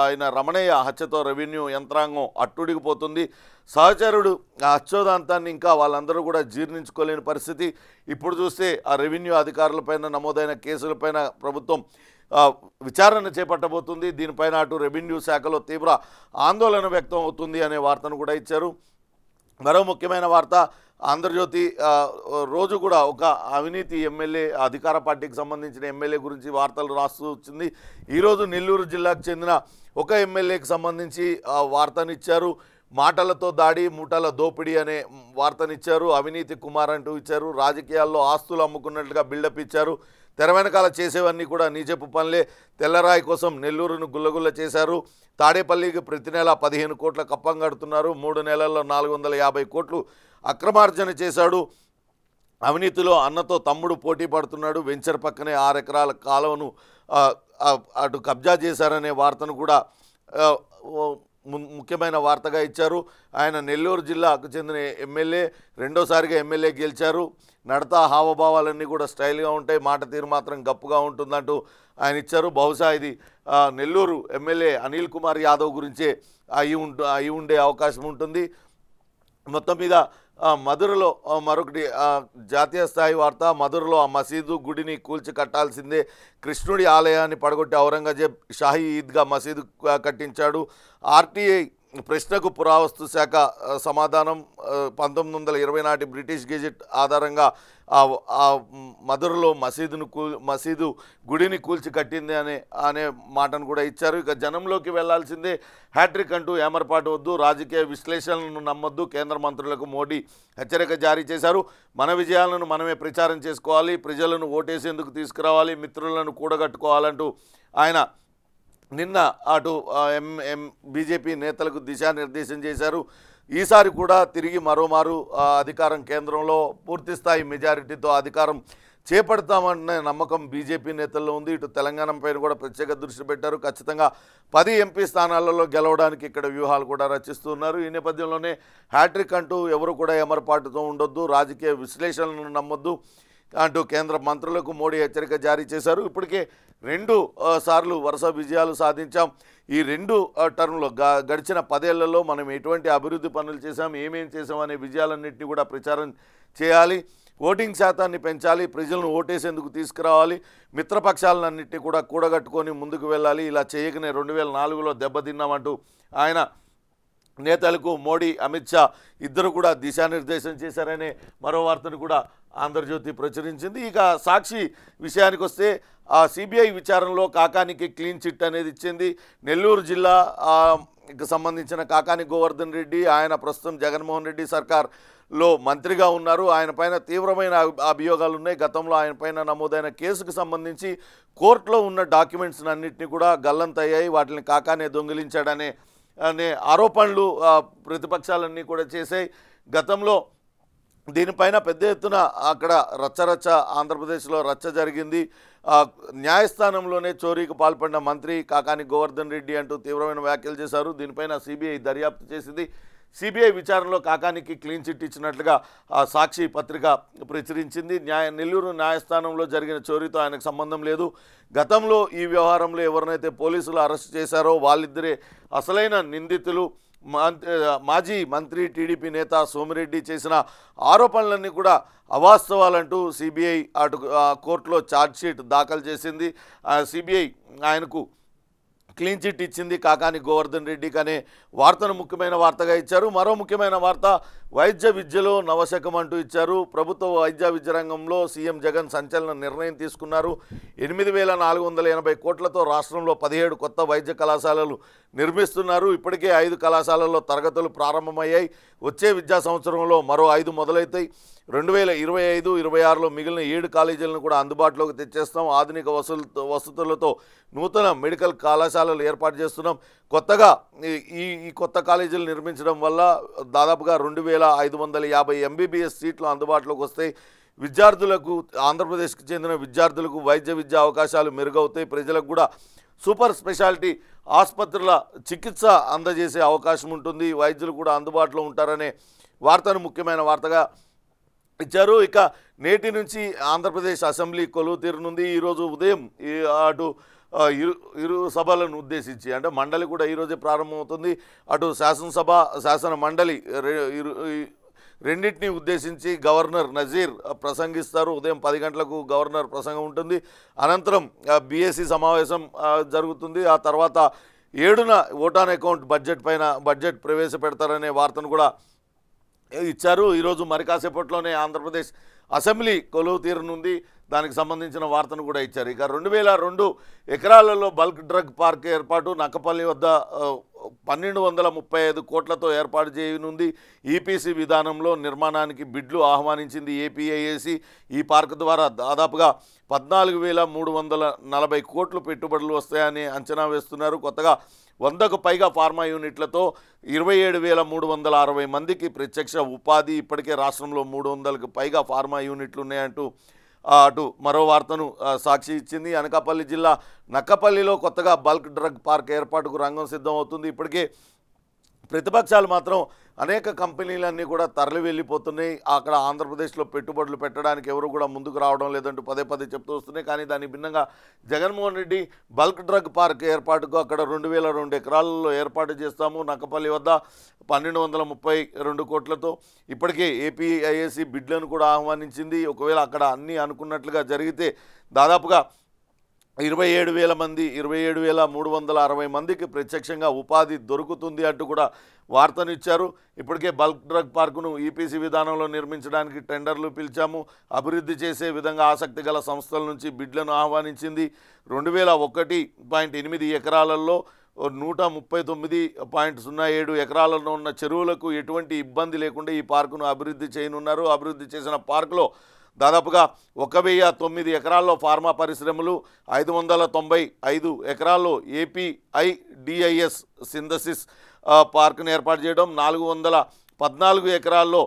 ఆయన రమణయ్య హత్యతో రెవెన్యూ యంత్రాంగం అట్టుడిగిపోతుంది. సహచరుడు ఆ హత్యోదాంతాన్ని ఇంకా వాళ్ళందరూ కూడా జీర్ణించుకోలేని పరిస్థితి. ఇప్పుడు చూస్తే ఆ రెవెన్యూ అధికారులపైన నమోదైన కేసులపైన ప్రభుత్వం విచారణ చేపట్టబోతుంది. దీనిపైన అటు రెవెన్యూ శాఖలో తీవ్ర ఆందోళన వ్యక్తం అవుతుంది అనే వార్తను కూడా ఇచ్చారు. మరో ముఖ్యమైన వార్త, ఆంధ్రజ్యోతి రోజు కూడా ఒక అవినీతి ఎమ్మెల్యే, అధికార పార్టీకి సంబంధించిన ఎమ్మెల్యే గురించి వార్తలు రాస్తూ వచ్చింది. ఈరోజు నెల్లూరు జిల్లాకు చెందిన ఒక ఎమ్మెల్యేకి సంబంధించి వార్తనిచ్చారు. మాటలతో దాడి మూటల దోపిడీ అనే వార్తనిచ్చారు. అవినీతి కుమార్ అంటూ ఇచ్చారు. రాజకీయాల్లో ఆస్తులు అమ్ముకున్నట్లుగా బిల్డప్ ఇచ్చారు. తెర వెనకాల చేసేవన్నీ కూడా నీచపు పనులే. తెల్లరాయి కోసం నెల్లూరును గుల్లగుల్ల చేశారు. తాడేపల్లికి ప్రతి నెల 15 కోట్ల కప్పం కడుతున్నారు. 3 నెలల్లో 450 కోట్లు అక్రమార్జన చేశాడు. అవినీతిలో అన్నతో తమ్ముడు పోటీ పడుతున్నాడు. వెంచర్ పక్కనే 6 ఎకరాల కాలువను అటు కబ్జా చేశారనే వార్తను కూడా ముఖ్యమైన వార్తగా ఇచ్చారు. ఆయన నెల్లూరు జిల్లాకు చెందిన ఎమ్మెల్యే, రెండోసారిగా ఎమ్మెల్యే గెలిచారు. నడతా హావభావాలన్నీ కూడా స్టైల్గా ఉంటాయి, మాట తీరు మాత్రం గప్పుగా ఉంటుందంటూ ఆయన ఇచ్చారు. బహుశా ఇది నెల్లూరు ఎమ్మెల్యే అనిల్ కుమార్ యాదవ్ గురించే అయి ఉండే అవకాశం ఉంటుంది. మొత్తం మీద మధురలో మరొకటి జాతీయ స్థాయి వార్త. మధురలో ఆ మసీదు గుడిని కూల్చి కట్టాల్సిందే. కృష్ణుడి ఆలయాన్ని పడగొట్టి ఔరంగజేబ్ షాహీ ఈద్గా మసీదు కట్టించాడు. ఆర్టీఐ ప్రశ్నకు పురావస్తు శాఖ సమాధానం 1920 నాటి బ్రిటిష్ గెజెట్ ఆధారంగా మధురలో మసీదు గుడిని కూల్చి కట్టింది అనే మాటను కూడా ఇచ్చారు. ఇక జనంలోకి వెళ్లాల్సిందే, హ్యాట్రిక్ అంటూ ఏమరపాటు వద్దు, రాజకీయ విశ్లేషణలను నమ్మొద్దు, కేంద్ర మంత్రులకు మోడీ హెచ్చరిక జారీ చేశారు. మన విజయాలను మనమే ప్రచారం చేసుకోవాలి, ప్రజలను ఓటేసేందుకు తీసుకురావాలి, మిత్రులను కూడగట్టుకోవాలంటూ ఆయన నిన్న అటు బీజేపీ నేతలకు దిశానిర్దేశం చేశారు. ఈసారి కూడా తిరిగి మరోమారు అధికారం కేంద్రంలో పూర్తిస్థాయి మెజారిటీతో అధికారం చేపడతామన్న నమ్మకం బీజేపీ నేతల్లో ఉంది. ఇటు తెలంగాణ పైన కూడా ప్రత్యేక దృష్టి పెట్టారు. ఖచ్చితంగా 10 ఎంపీ స్థానాలలో గెలవడానికి ఇక్కడ వ్యూహాలు కూడా రచిస్తున్నారు. ఈ నేపథ్యంలోనే హ్యాట్రిక్ అంటూ ఎవరు కూడా ఎమరపాటుతో ఉండొద్దు, రాజకీయ విశ్లేషణలను నమ్మొద్దు అంటూ కేంద్ర మంత్రులకు మోడీ హెచ్చరిక జారీ చేశారు. ఇప్పటికే 2 సార్లు వరుస విజయాలు సాధించాం. ఈ 2 టర్మ్లో గడిచిన 10 ఏళ్లలో మనం ఎటువంటి అభివృద్ధి పనులు చేశాం, ఏమేం చేసాం అనే విజయాలన్నింటినీ కూడా ప్రచారం చేయాలి. ఓటింగ్ శాతాన్ని పెంచాలి, ప్రజలను ఓటేసేందుకు తీసుకురావాలి, మిత్రపక్షాలన్నింటినీ కూడా కూడగట్టుకొని ముందుకు వెళ్ళాలి. ఇలా చేయకనే 2004లో దెబ్బతిన్నామంటూ ఆయన నేతలకు మోడీ, అమిత్ షా ఇద్దరు కూడా దిశానిర్దేశం చేశారనే మరో వార్తను కూడా ఆంధ్రజ్యోతి ప్రచురించింది. ఇక సాక్షి విషయానికి వస్తే సిబిఐ విచారణలో కాకానికి క్లీన్ చిట్ అనేది ఇచ్చింది. నెల్లూరు జిల్లాకు సంబంధించిన కాకాని గోవర్ధన్ రెడ్డి, ఆయన ప్రస్తుతం జగన్మోహన్ రెడ్డి సర్కార్లో మంత్రిగా ఉన్నారు. ఆయన పైన తీవ్రమైన అభియోగాలు ఉన్నాయి. గతంలో ఆయన పైన నమోదైన కేసుకు సంబంధించి కోర్టులో ఉన్న డాక్యుమెంట్స్ అన్నింటినీ కూడా గల్లంతయ్యాయి. వాటిని కాకానే దొంగిలించాడనే ఆరోపణలు ప్రతిపక్షాలన్నీ కూడా చేశాయి. గతంలో దీనిపైన పెద్ద ఎత్తున అక్కడ రచ్చ ఆంధ్రప్రదేశ్లో రచ్చ జరిగింది. న్యాయస్థానంలోనే చోరీకి పాల్పడిన మంత్రి కాకాని గోవర్ధన్ రెడ్డి అంటూ తీవ్రమైన వ్యాఖ్యలు చేశారు. దీనిపైన సిబిఐ దర్యాప్తు చేసింది. సిబిఐ విచారణలో కాకానికి క్లీన్ చిట్ ఇచ్చినట్లుగా సాక్షి పత్రిక ప్రచురించింది. నెల్లూరు న్యాయస్థానంలో జరిగిన చోరీతో ఆయనకు సంబంధం లేదు. గతంలో ఈ వ్యవహారంలో ఎవరినైతే పోలీసులు అరెస్ట్ చేశారో వాళ్ళిద్దరే అసలైన నిందితులు. మాజీ మంత్రి టీడీపీ నేత సోమిరెడ్డి చేసిన ఆరోపణలన్నీ కూడా అవాస్తవాలంటూ సిబిఐ అటు కోర్టులో ఛార్జ్షీట్ దాఖలు చేసింది. సిబిఐ ఆయనకు క్లీన్ చిట్ ఇచ్చింది కాకాని గోవర్ధన్ రెడ్డికి అనే వార్తను ముఖ్యమైన వార్తగా ఇచ్చారు. మరో ముఖ్యమైన వార్త, వైద్య విద్యలో నవశకం అంటూ ఇచ్చారు. ప్రభుత్వ వైద్య విద్య రంగంలో సీఎం జగన్ సంచలన నిర్ణయం తీసుకున్నారు. 8,480 కోట్లతో రాష్ట్రంలో 17 కొత్త వైద్య కళాశాలలు నిర్మిస్తున్నారు. ఇప్పటికే 5 కళాశాలల్లో తరగతులు ప్రారంభమయ్యాయి. వచ్చే విద్యా సంవత్సరంలో మరో 5 మొదలవుతాయి. 2025-26లో మిగిలిన 7 కాలేజీలను కూడా అందుబాటులోకి తెచ్చేస్తాం. ఆధునిక వసతులతో నూతన మెడికల్ కళాశాలలు ఏర్పాటు చేస్తున్నాం. కొత్తగా ఈ కొత్త కాలేజీలు నిర్మించడం వల్ల దాదాపుగా 2,550 ఎంబీబీఎస్ సీట్లు అందుబాటులోకి వస్తాయి. విద్యార్థులకు, ఆంధ్రప్రదేశ్కి చెందిన విద్యార్థులకు వైద్య విద్యా అవకాశాలు మెరుగవుతాయి. ప్రజలకు కూడా సూపర్ స్పెషాలిటీ ఆసుపత్రుల చికిత్స అందజేసే అవకాశం ఉంటుంది. వైద్యులు కూడా అందుబాటులో ఉంటారనే వార్తను ముఖ్యమైన వార్తగా ఇచ్చారు. ఇక నేటి నుంచి ఆంధ్రప్రదేశ్ అసెంబ్లీ కొలువు తీరనుంది. ఈరోజు ఉదయం అటు ఇరు సభలను ఉద్దేశించి, అంటే మండలి కూడా ఈరోజే ప్రారంభమవుతుంది. అటు శాసనసభ, శాసన మండలి రెండింటినీ ఉద్దేశించి గవర్నర్ నజీర్ ప్రసంగిస్తారు. ఉదయం 10 గంటలకు గవర్నర్ ప్రసంగం ఉంటుంది. అనంతరం బీఎస్సీ సమావేశం జరుగుతుంది. ఆ తర్వాత 7న ఓట్ ఆన్ అకౌంట్ బడ్జెట్ ప్రవేశపెడతారనే వార్తను కూడా ఇచ్చారు. ఈరోజు మరి కాసేపట్లోనే ఆంధ్రప్రదేశ్ అసెంబ్లీ కొలువు తీరనుంది. దానికి సంబంధించిన వార్తను కూడా ఇచ్చారు. ఇక 2002 ఎకరాలలో బల్క్ డ్రగ్ పార్క్ ఏర్పాటు నక్కపల్లి వద్ద 1235 కోట్లతో ఏర్పాటు చేయనుంది. ఈపీసీ విధానంలో నిర్మాణానికి బిడ్లు ఆహ్వానించింది ఏపీఐఏసీ. ఈ పార్క్ ద్వారా దాదాపుగా 14,340 కోట్లు పెట్టుబడులు వస్తాయని అంచనా వేస్తున్నారు. కొత్తగా 100కు పైగా ఫార్మా యూనిట్లతో 27,360 మందికి ప్రత్యక్ష ఉపాధి. ఇప్పటికే రాష్ట్రంలో 300కు పైగా ఫార్మా యూనిట్లు ఉన్నాయంటూ అటు మరో వార్తను సాక్షి ఇచ్చింది. అనకాపల్లి జిల్లా నక్కపల్లిలో కొత్తగా బల్క్ డ్రగ్ పార్క్ ఏర్పాటుకు రంగం సిద్ధం అవుతుంది. ఇప్పటికే ప్రతిపక్షాలు మాత్రం అనేక కంపెనీలన్నీ కూడా తరలి వెళ్ళిపోతున్నాయి. అక్కడ ఆంధ్రప్రదేశ్లో పెట్టుబడులు పెట్టడానికి ఎవరు కూడా ముందుకు రావడం లేదంటూ పదే పదే చెప్తూ వస్తున్నాయి. కానీ దానికి భిన్నంగా Jaganmohan Reddy bulk drug park ఏర్పాటుకు అక్కడ 2002 ఎకరాలలో ఏర్పాటు చేస్తాము, నక్కపల్లి వద్ద 1232 కోట్లతో ఇప్పటికే ఏపీఐఏసీ బిడ్లను కూడా ఆహ్వానించింది. ఒకవేళ అక్కడ అన్నీ అనుకున్నట్లుగా జరిగితే దాదాపుగా 27,000 మంది 27,360 మందికి ప్రత్యక్షంగా ఉపాధి దొరుకుతుంది అంటూ కూడా వార్తనిచ్చారు. ఇప్పటికే బల్క్ డ్రగ్ పార్కును ఈపీసీ విధానంలో నిర్మించడానికి టెండర్లు పిలిచాము, అభివృద్ధి చేసే విధంగా ఆసక్తి గల సంస్థల నుంచి బిడ్లను ఆహ్వానించింది. 2001.8 ఎకరాలలో 139.07 ఎకరాలలో ఉన్న చెరువులకు ఎటువంటి ఇబ్బంది లేకుండా ఈ పార్కును అభివృద్ధి చేయనున్నారు. అభివృద్ధి చేసిన పార్కులో దాదాపుగా 1,009 ఎకరాల్లో ఫార్మా పరిశ్రమలు, 595 ఎకరాల్లో ఏపీఐడిఐఎస్ సింథసిస్ పార్కును ఏర్పాటు చేయడం, 414 ఎకరాల్లో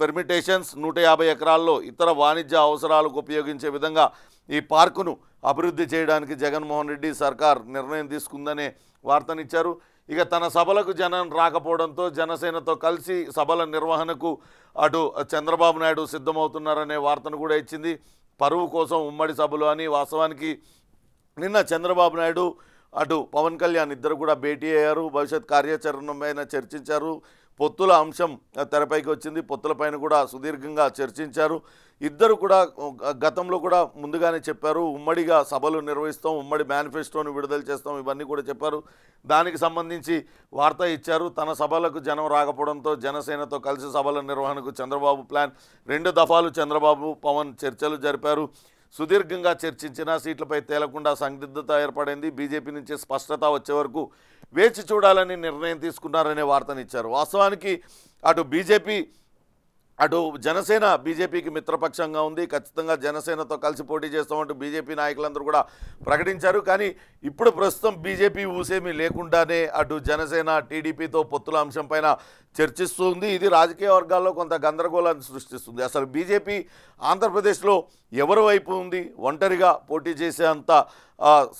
పెర్మిటేషన్స్, 150 ఎకరాల్లో ఇతర వాణిజ్య అవసరాలకు ఉపయోగించే విధంగా ఈ పార్కును అభివృద్ధి చేయడానికి జగన్మోహన్ రెడ్డి సర్కార్ నిర్ణయం తీసుకుందనే వార్తనిచ్చారు. ఇక తన సభలకు జనం రాకపోవడంతో జనసేనతో కలిసి సభల నిర్వహణకు అటు చంద్రబాబు నాయుడు సిద్ధమవుతున్నారనే వార్తను కూడా ఇచ్చింది. పరువు కోసం ఉమ్మడి సభలు అని. వాస్తవానికి నిన్న చంద్రబాబు నాయుడు అటు పవన్ కళ్యాణ్ ఇద్దరు కూడా భేటీ అయ్యారు. భవిష్యత్ కార్యాచరణ పైన చర్చించారు. పొత్తుల అంశం తెరపైకి వచ్చింది. పొత్తులపైన కూడా సుదీర్ఘంగా చర్చించారు. ఇద్దరు కూడా గతంలో కూడా ముందుగానే చెప్పారు, ఉమ్మడిగా సభలు నిర్వహిస్తాం, ఉమ్మడి మేనిఫెస్టోను విడుదల చేస్తాం, ఇవన్నీ కూడా చెప్పారు. దానికి సంబంధించి వార్త ఇచ్చారు. తన సభలకు జనం రాకపోవడంతో జనసేనతో కలిసి సభల నిర్వహణకు చంద్రబాబు ప్లాన్. 2 దఫాలు చంద్రబాబు పవన్ చర్చలు జరిపారు. సుదీర్ఘంగా చర్చించిన సీట్లపై తేలకుండా సందిగ్ధత ఏర్పడింది. బీజేపీ నుంచి స్పష్టత వచ్చే వరకు వేచి చూడాలని నిర్ణయం తీసుకున్నారనే వార్తనిచ్చారు. వాస్తవానికి అటు జనసేన బీజేపీకి మిత్రపక్షంగా ఉంది. ఖచ్చితంగా జనసేనతో కలిసి పోటీ చేస్తామంటూ బీజేపీ నాయకులందరూ కూడా ప్రకటించారు. కానీ ఇప్పుడు ప్రస్తుతం బీజేపీ ఊసేమీ లేకుండానే అటు జనసేన టీడీపీతో పొత్తుల అంశంపైన చర్చిస్తుంది. ఇది రాజకీయ వర్గాల్లో కొంత గందరగోళాన్ని సృష్టిస్తుంది. అసలు బీజేపీ ఆంధ్రప్రదేశ్లో ఎవరి వైపు ఉంది? ఒంటరిగా పోటీ చేసే అంత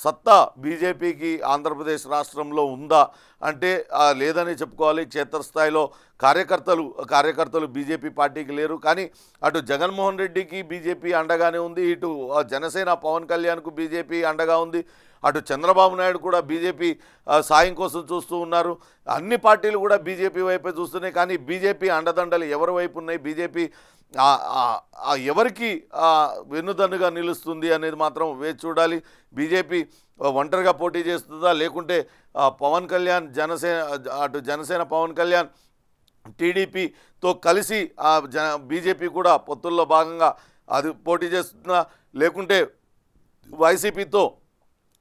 సత్తా బీజేపీకి ఆంధ్రప్రదేశ్ రాష్ట్రంలో ఉందా అంటే లేదని చెప్పుకోవాలి. క్షేత్రస్థాయిలో కార్యకర్తలు బీజేపీ పార్టీకి లేరు. కానీ అటు జగన్మోహన్ రెడ్డికి బీజేపీ అండగానే ఉంది, ఇటు జనసేన పవన్ కళ్యాణ్కు బీజేపీ అండగా ఉంది, అటు చంద్రబాబు నాయుడు కూడా బీజేపీ సాయం కోసం చూస్తూ ఉన్నారు. అన్ని పార్టీలు కూడా బీజేపీ వైపే చూస్తున్నాయి. కానీ బీజేపీ అండదండలు ఎవరి వైపు ఉన్నాయి, బీజేపీ ఎవరికి వెన్నుదన్నుగా నిలుస్తుంది అనేది మాత్రం వేచి చూడాలి. బీజేపీ ఒంటరిగా పోటీ చేస్తుందా, లేకుంటే పవన్ కళ్యాణ్ జనసేన పవన్ కళ్యాణ్ టీడీపీతో కలిసి బీజేపీ కూడా పొత్తుల్లో భాగంగా అది పోటీ చేస్తుందా, లేకుంటే వైసీపీతో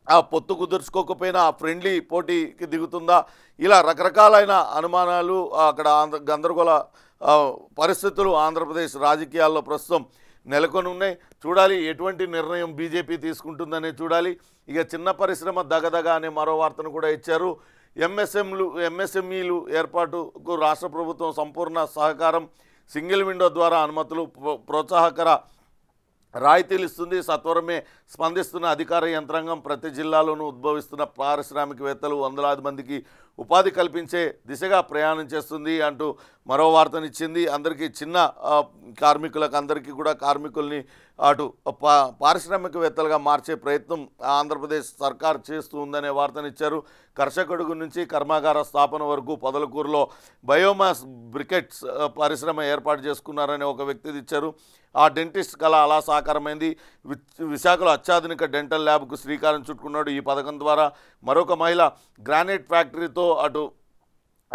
ఆ పొత్తు కుదుర్చుకోకపోయినా ఫ్రెండ్లీ పోటీకి దిగుతుందా? ఇలా రకరకాలైన అనుమానాలు, అక్కడ గందరగోళ పరిస్థితులు ఆంధ్రప్రదేశ్ రాజకీయాల్లో ప్రస్తుతం నెలకొని ఉన్నాయి. చూడాలి ఎటువంటి నిర్ణయం బీజేపీ తీసుకుంటుందనే చూడాలి. ఇక చిన్న పరిశ్రమ దగదగ అనే మరో వార్తను కూడా ఇచ్చారు. ఎంఎస్ఎంఈలు ఏర్పాటుకు రాష్ట్ర ప్రభుత్వం సంపూర్ణ సహకారం, సింగిల్ విండో ద్వారా అనుమతులు, ప్రోత్సాహకర రాయితీలు ఇస్తుంది. సత్వరమే స్పందిస్తున్న అధికార యంత్రాంగం ప్రతి జిల్లాలోనూ ఉద్భవిస్తున్న పారిశ్రామికవేత్తలు వందలాది మందికి ఉపాధి కల్పించే దిశగా ప్రయాణం చేస్తుంది అంటూ మరో వార్తనిచ్చింది. అందరికీ చిన్న కార్మికులకు అందరికీ కూడా కార్మికుల్ని అటు పారిశ్రామికవేత్తలుగా మార్చే ప్రయత్నం ఆంధ్రప్రదేశ్ సర్కార్ చేస్తూ ఉందనే వార్తనిచ్చారు. కర్షకుడుగు నుంచి కర్మాగార స్థాపన వరకు పొదలకూరులో బయోమాస్ బ్రికెట్స్ పరిశ్రమ ఏర్పాటు చేసుకున్నారని ఒక వ్యక్తి ఇచ్చారు. ఆ డెంటిస్ట్ కళ అలా సాకారమైంది. విశాఖలో అత్యాధునిక డెంటల్ ల్యాబ్కు శ్రీకారం చుట్టుకున్నాడు. ఈ పథకం ద్వారా మరొక మహిళ గ్రానైట్ ఫ్యాక్టరీతో అటు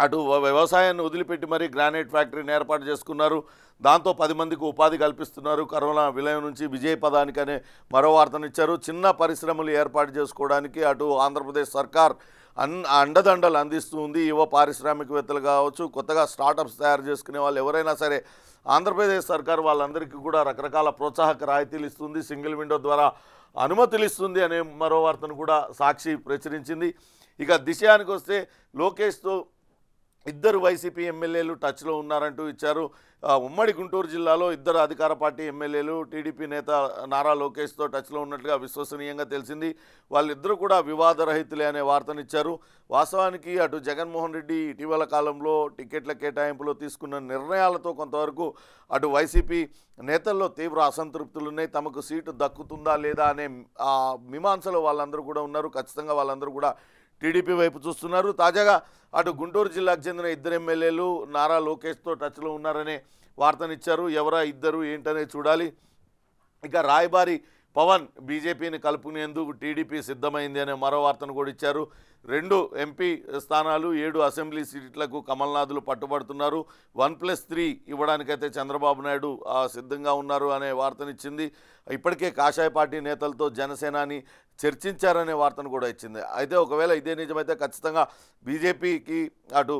అటు వ్యవసాయాన్ని వదిలిపెట్టి మరీ గ్రానైట్ ఫ్యాక్టరీని ఏర్పాటు చేసుకున్నారు. దాంతో 10 మందికి ఉపాధి కల్పిస్తున్నారు. కరోనా విలయం నుంచి విజయ పదానికి అనే మరో వార్తనిచ్చారు. చిన్న పరిశ్రమలు ఏర్పాటు చేసుకోవడానికి అటు ఆంధ్రప్రదేశ్ సర్కార్ అండదండలు అందిస్తూ ఉంది. యువ పారిశ్రామికవేత్తలు కావచ్చు, కొత్తగా స్టార్టప్స్ తయారు చేసుకునే వాళ్ళు ఎవరైనా సరే ఆంధ్రప్రదేశ్ సర్కార్ వాళ్ళందరికీ కూడా రకరకాల ప్రోత్సాహక రాయితీలు ఇస్తుంది. సింగిల్ విండో ద్వారా అనుమతులు ఇస్తుంది అనే మరో వార్తను కూడా సాక్షి ప్రచురించింది. ఇక దిశయానికి వస్తే లోకేష్తో ఇద్దరు వైసీపీ ఎమ్మెల్యేలు టచ్లో ఉన్నారంటూ ఇచ్చారు. ఉమ్మడి గుంటూరు జిల్లాలో ఇద్దరు అధికార పార్టీ ఎమ్మెల్యేలు టీడీపీ నేత నారా లోకేష్తో టచ్లో ఉన్నట్లుగా విశ్వసనీయంగా తెలిసింది. వాళ్ళిద్దరూ కూడా వివాదరహితులే అనే వార్తనిచ్చారు. వాస్తవానికి అటు జగన్మోహన్ రెడ్డి ఇటీవల కాలంలో టికెట్ల కేటాయింపులో తీసుకున్న నిర్ణయాలతో కొంతవరకు అటు వైసీపీ నేతల్లో తీవ్ర అసంతృప్తులు ఉన్నాయి. తమకు సీటు దక్కుతుందా లేదా అనే మీమాంసలో వాళ్ళందరూ కూడా ఉన్నారు. ఖచ్చితంగా వాళ్ళందరూ కూడా టీడీపీ వైపు చూస్తున్నారు. తాజాగా అటు గుంటూరు జిల్లాకు చెందిన ఇద్దరు ఎమ్మెల్యేలు నారా లోకేష్తో టచ్లో ఉన్నారనే వార్తనిచ్చారు. ఎవరా ఇద్దరు ఏంటనే చూడాలి. ఇక రాయబారి పవన్ బీజేపీని కలుపుకునేందుకు టీడీపీ సిద్ధమైంది అనే మరో వార్తను కూడా ఇచ్చారు. 2 ఎంపీ స్థానాలు 7 అసెంబ్లీ సీట్లకు కమల్నాథులు పట్టుబడుతున్నారు. 1+3 ఇవ్వడానికైతే చంద్రబాబు నాయుడు సిద్ధంగా ఉన్నారు అనే వార్తనిచ్చింది. ఇప్పటికే కాషాయ పార్టీ నేతలతో జనసేనాని చర్చించారనే వార్తను కూడా ఇచ్చింది. అయితే ఒకవేళ ఇదే నిజమైతే ఖచ్చితంగా బీజేపీకి అటు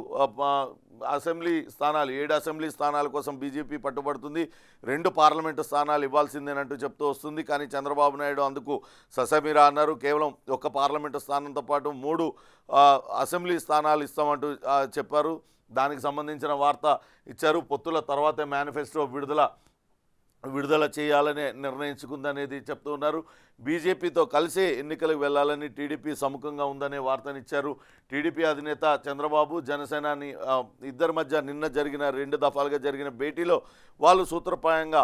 అసెంబ్లీ స్థానాలు 7 అసెంబ్లీ స్థానాల కోసం బీజేపీ పట్టుబడుతుంది. 2 పార్లమెంటు స్థానాలు ఇవ్వాల్సిందేనంటూ చెప్తూ వస్తుంది. కానీ చంద్రబాబు నాయుడు అందుకు ససమిరా అన్నారు. కేవలం 1 పార్లమెంటు స్థానంతో పాటు 3 అసెంబ్లీ స్థానాలు ఇస్తామంటూ చెప్పారు. దానికి సంబంధించిన వార్త ఇచ్చారు. పొత్తుల తర్వాతే మేనిఫెస్టో విడుదల చేయాలనే నిర్ణయించుకుందనేది చెప్తూ ఉన్నారు. బీజేపీతో కలిసే ఎన్నికలకు వెళ్లాలని టీడీపీ సముఖంగా ఉందనే వార్తనిచ్చారు. టీడీపీ అధినేత చంద్రబాబు జనసేనాని ఇద్దరి మధ్య నిన్న జరిగిన 2 దఫాలుగా జరిగిన భేటీలో వాళ్ళు సూత్రప్రాయంగా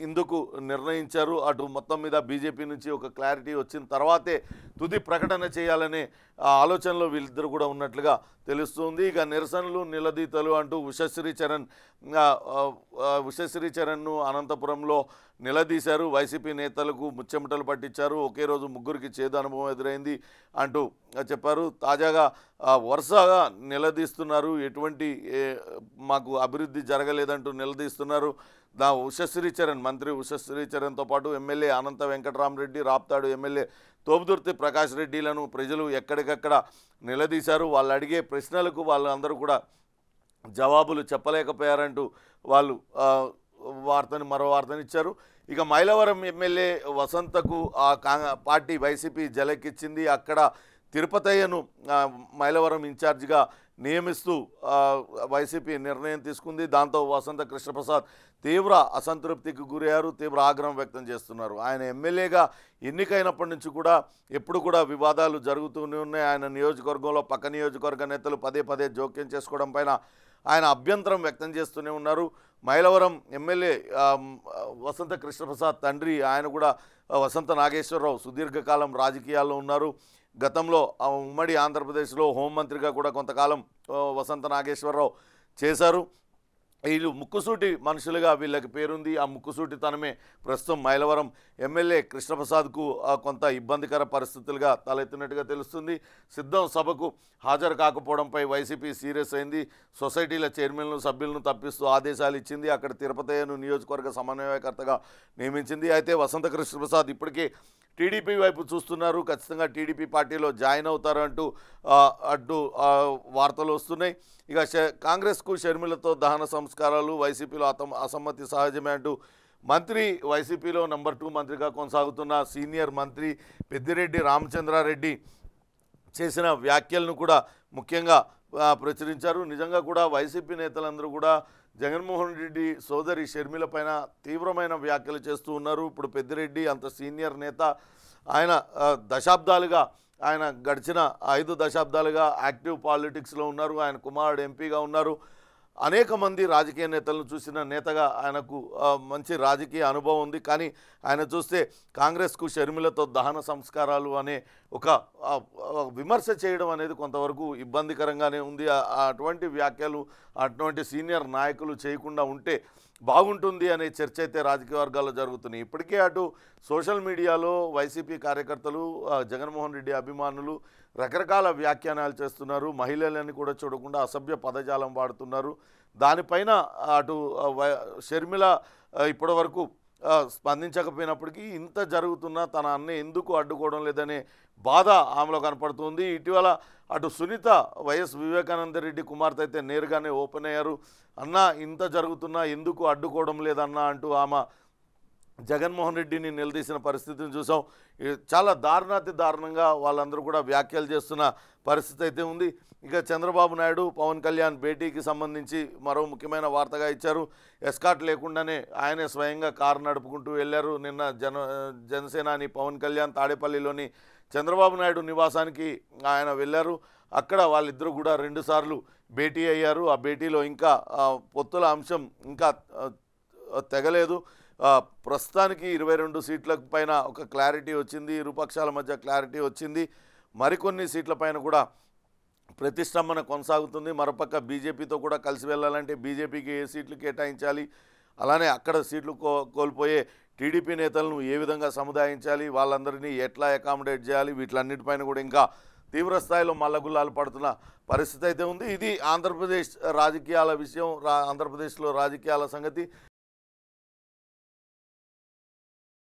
ఇందుకు నిర్ణయించారు. అటు మొత్తం మీద బీజేపీ నుంచి ఒక క్లారిటీ వచ్చిన తర్వాతే తుది ప్రకటన చేయాలనే ఆలోచనలో వీళ్ళిద్దరు కూడా ఉన్నట్లుగా తెలుస్తుంది. ఇక నిరసనలు నిలదీతలు అంటూ ఉషశ్రీ చరణ్ను అనంతపురంలో నిలదీశారు. వైసీపీ నేతలకు ముచ్చెమటలు పట్టించారు. ఒకే రోజు ముగ్గురికి చేదు అనుభవం ఎదురైంది అంటూ చెప్పారు. తాజాగా వరుసగా నిలదీస్తున్నారు. ఎటువంటి మాకు అభివృద్ధి జరగలేదంటూ నిలదీస్తున్నారు. ఉషశ్రీ చరణ్ మంత్రి ఉషశ్రీ చరణ్తో పాటు ఎమ్మెల్యే అనంత వెంకటరామరెడ్డి, రాప్తాడు ఎమ్మెల్యే తోపుదుర్తి ప్రకాష్ రెడ్డిలను ప్రజలు ఎక్కడికక్కడ నిలదీశారు. వాళ్ళు అడిగే ప్రశ్నలకు వాళ్ళందరూ కూడా జవాబులు చెప్పలేకపోయారంటూ వాళ్ళు మరో వార్తనిచ్చారు. ఇక మైలవరం ఎమ్మెల్యే వసంతకు పార్టీ వైసీపీ జలెక్కిచ్చింది. అక్కడ తిరుపతయ్యను మైలవరం ఇన్ఛార్జిగా నియమిస్తూ వైసీపీ నిర్ణయం తీసుకుంది. దాంతో వసంత కృష్ణప్రసాద్ తీవ్ర అసంతృప్తికి గురయ్యారు. తీవ్ర ఆగ్రహం వ్యక్తం చేస్తున్నారు. ఆయన ఎమ్మెల్యేగా ఎన్నికైనప్పటి నుంచి కూడా ఎప్పుడు కూడా వివాదాలు జరుగుతూనే ఉన్నాయి. ఆయన నియోజకవర్గంలో పక్క నియోజకవర్గ నేతలు పదే పదే జోక్యం చేసుకోవడం పైన ఆయన అభ్యంతరం వ్యక్తం చేస్తూనే ఉన్నారు. మైలవరం ఎమ్మెల్యే వసంత కృష్ణప్రసాద్ తండ్రి ఆయన కూడా వసంత నాగేశ్వరరావు సుదీర్ఘకాలం రాజకీయాల్లో ఉన్నారు. గతంలో ఉమ్మడి ఆంధ్రప్రదేశ్లో హోంమంత్రిగా కూడా కొంతకాలం వసంత నాగేశ్వరరావు చేశారు. వీళ్ళు ముక్కుసూటి మనుషులుగా వీళ్ళకి పేరుంది. ఆ ముక్కుసూటితనమే ప్రస్తుతం మైలవరం ఎమ్మెల్యే కృష్ణప్రసాద్కు కొంత ఇబ్బందికర పరిస్థితులుగా తలెత్తినట్టుగా తెలుస్తుంది. సిద్ధం సభకు హాజరు కాకపోవడంపై వైసీపీ సీరియస్ అయింది. సొసైటీల చైర్మన్లు సభ్యులను తప్పిస్తూ ఆదేశాలు ఇచ్చింది. అక్కడ తిరుపతయ్యను నియోజకవర్గ సమన్వయకర్తగా నియమించింది. అయితే వసంత కృష్ణప్రసాద్ ఇప్పటికే టీడీపీ వైపు చూస్తున్నారు. ఖచ్చితంగా టీడీపీ పార్టీలో జాయిన్ అవుతారు అంటూ వార్తలు వస్తున్నాయి. ఇక కాంగ్రెస్కు షర్మిలతో దహన సంస్కారాలు, వైసీపీలో అసమ్మతి సహజమే అంటూ మంత్రి వైసీపీలో నెంబర్ 2 మంత్రిగా కొనసాగుతున్న సీనియర్ మంత్రి పెద్దిరెడ్డి రామచంద్రారెడ్డి చేసిన వ్యాఖ్యలను కూడా ముఖ్యంగా ప్రచురించారు. నిజంగా కూడా వైసీపీ నేతలందరూ కూడా జగన్మోహన్ రెడ్డి సోదరి షర్మిల పైన తీవ్రమైన వ్యాఖ్యలు చేస్తూ ఉన్నారు. ఇప్పుడు పెద్దిరెడ్డి అంత సీనియర్ నేత, ఆయన దశాబ్దాలుగా ఆయన గడిచిన 5 దశాబ్దాలుగా యాక్టివ్ పాలిటిక్స్లో ఉన్నారు. ఆయన కుమారుడు ఎంపీగా ఉన్నారు. అనేక మంది రాజకీయ నేతలను చూసిన నేతగా ఆయనకు మంచి రాజకీయ అనుభవం ఉంది. కానీ ఆయన చూస్తే కాంగ్రెస్కు షర్మిలతో దహన సంస్కారాలు అనే ఒక విమర్శ చేయడం అనేది కొంతవరకు ఇబ్బందికరంగానే ఉంది. అటువంటి వ్యాఖ్యలు అటువంటి సీనియర్ నాయకులు చేయకుండా ఉంటే బాగుంటుంది అనే చర్చ అయితే రాజకీయ వర్గాల్లో జరుగుతున్నాయి. ఇప్పటికే అటు సోషల్ మీడియాలో వైసీపీ కార్యకర్తలు, జగన్మోహన్ రెడ్డి అభిమానులు రకరకాల వ్యాఖ్యానాలు చేస్తున్నారు. మహిళలని కూడా చూడకుండా అసభ్య పదజాలం వాడుతున్నారు. దానిపైన అటు షర్మిల ఇప్పటి వరకు స్పందించకపోయినప్పటికీ ఇంత జరుగుతున్నా తన అన్న ఎందుకు అడ్డుకోవడం లేదనే బాధ ఆమెలో కనపడుతుంది. ఇటీవల అటు సునీత వైఎస్ వివేకానంద రెడ్డి కుమార్తె అయితే నేరుగానే ఓపెన్ అయ్యారు. అన్న ఇంత జరుగుతున్నా ఎందుకు అడ్డుకోవడం లేదన్నా అంటూ ఆమె జగన్మోహన్ రెడ్డిని నిలదీసిన పరిస్థితిని చూసాం. చాలా దారుణాతి దారుణంగా వాళ్ళందరూ కూడా వ్యాఖ్యలు చేస్తున్న పరిస్థితి అయితే ఉంది. ఇక చంద్రబాబు నాయుడు పవన్ కళ్యాణ్ భేటీకి సంబంధించి మరో ముఖ్యమైన వార్తగా ఇచ్చారు. ఎస్కాట్ లేకుండానే ఆయనే స్వయంగా కారు నడుపుకుంటూ వెళ్ళారు. నిన్న జనసేనాని పవన్ కళ్యాణ్ తాడేపల్లిలోని చంద్రబాబు నాయుడు నివాసానికి ఆయన వెళ్ళారు. అక్కడ వాళ్ళిద్దరూ కూడా 2 సార్లు భేటీ అయ్యారు. ఆ భేటీలో ఇంకా పొత్తుల అంశం ఇంకా తెగలేదు. ప్రస్తుతానికి 22 సీట్ల పైన ఒక క్లారిటీ వచ్చింది. ఇరుపక్షాల మధ్య క్లారిటీ వచ్చింది. మరికొన్ని సీట్ల పైన కూడా ప్రతిష్టంభన కొనసాగుతుంది. మరోపక్క బీజేపీతో కూడా కలిసి వెళ్ళాలంటే బీజేపీకి ఏ సీట్లు కేటాయించాలి, అలానే అక్కడ సీట్లు కోల్పోయే టీడీపీ నేతలను ఏ విధంగా సముదాయించాలి, వాళ్ళందరినీ ఎట్లా అకామిడేట్ చేయాలి, వీటిలన్నిటిపైన కూడా ఇంకా తీవ్ర స్థాయిలో మల్లగుల్లాలు పడుతున్న పరిస్థితి అయితే ఉంది. ఇది ఆంధ్రప్రదేశ్ రాజకీయాల విషయం, ఆంధ్రప్రదేశ్లో రాజకీయాల సంగతి.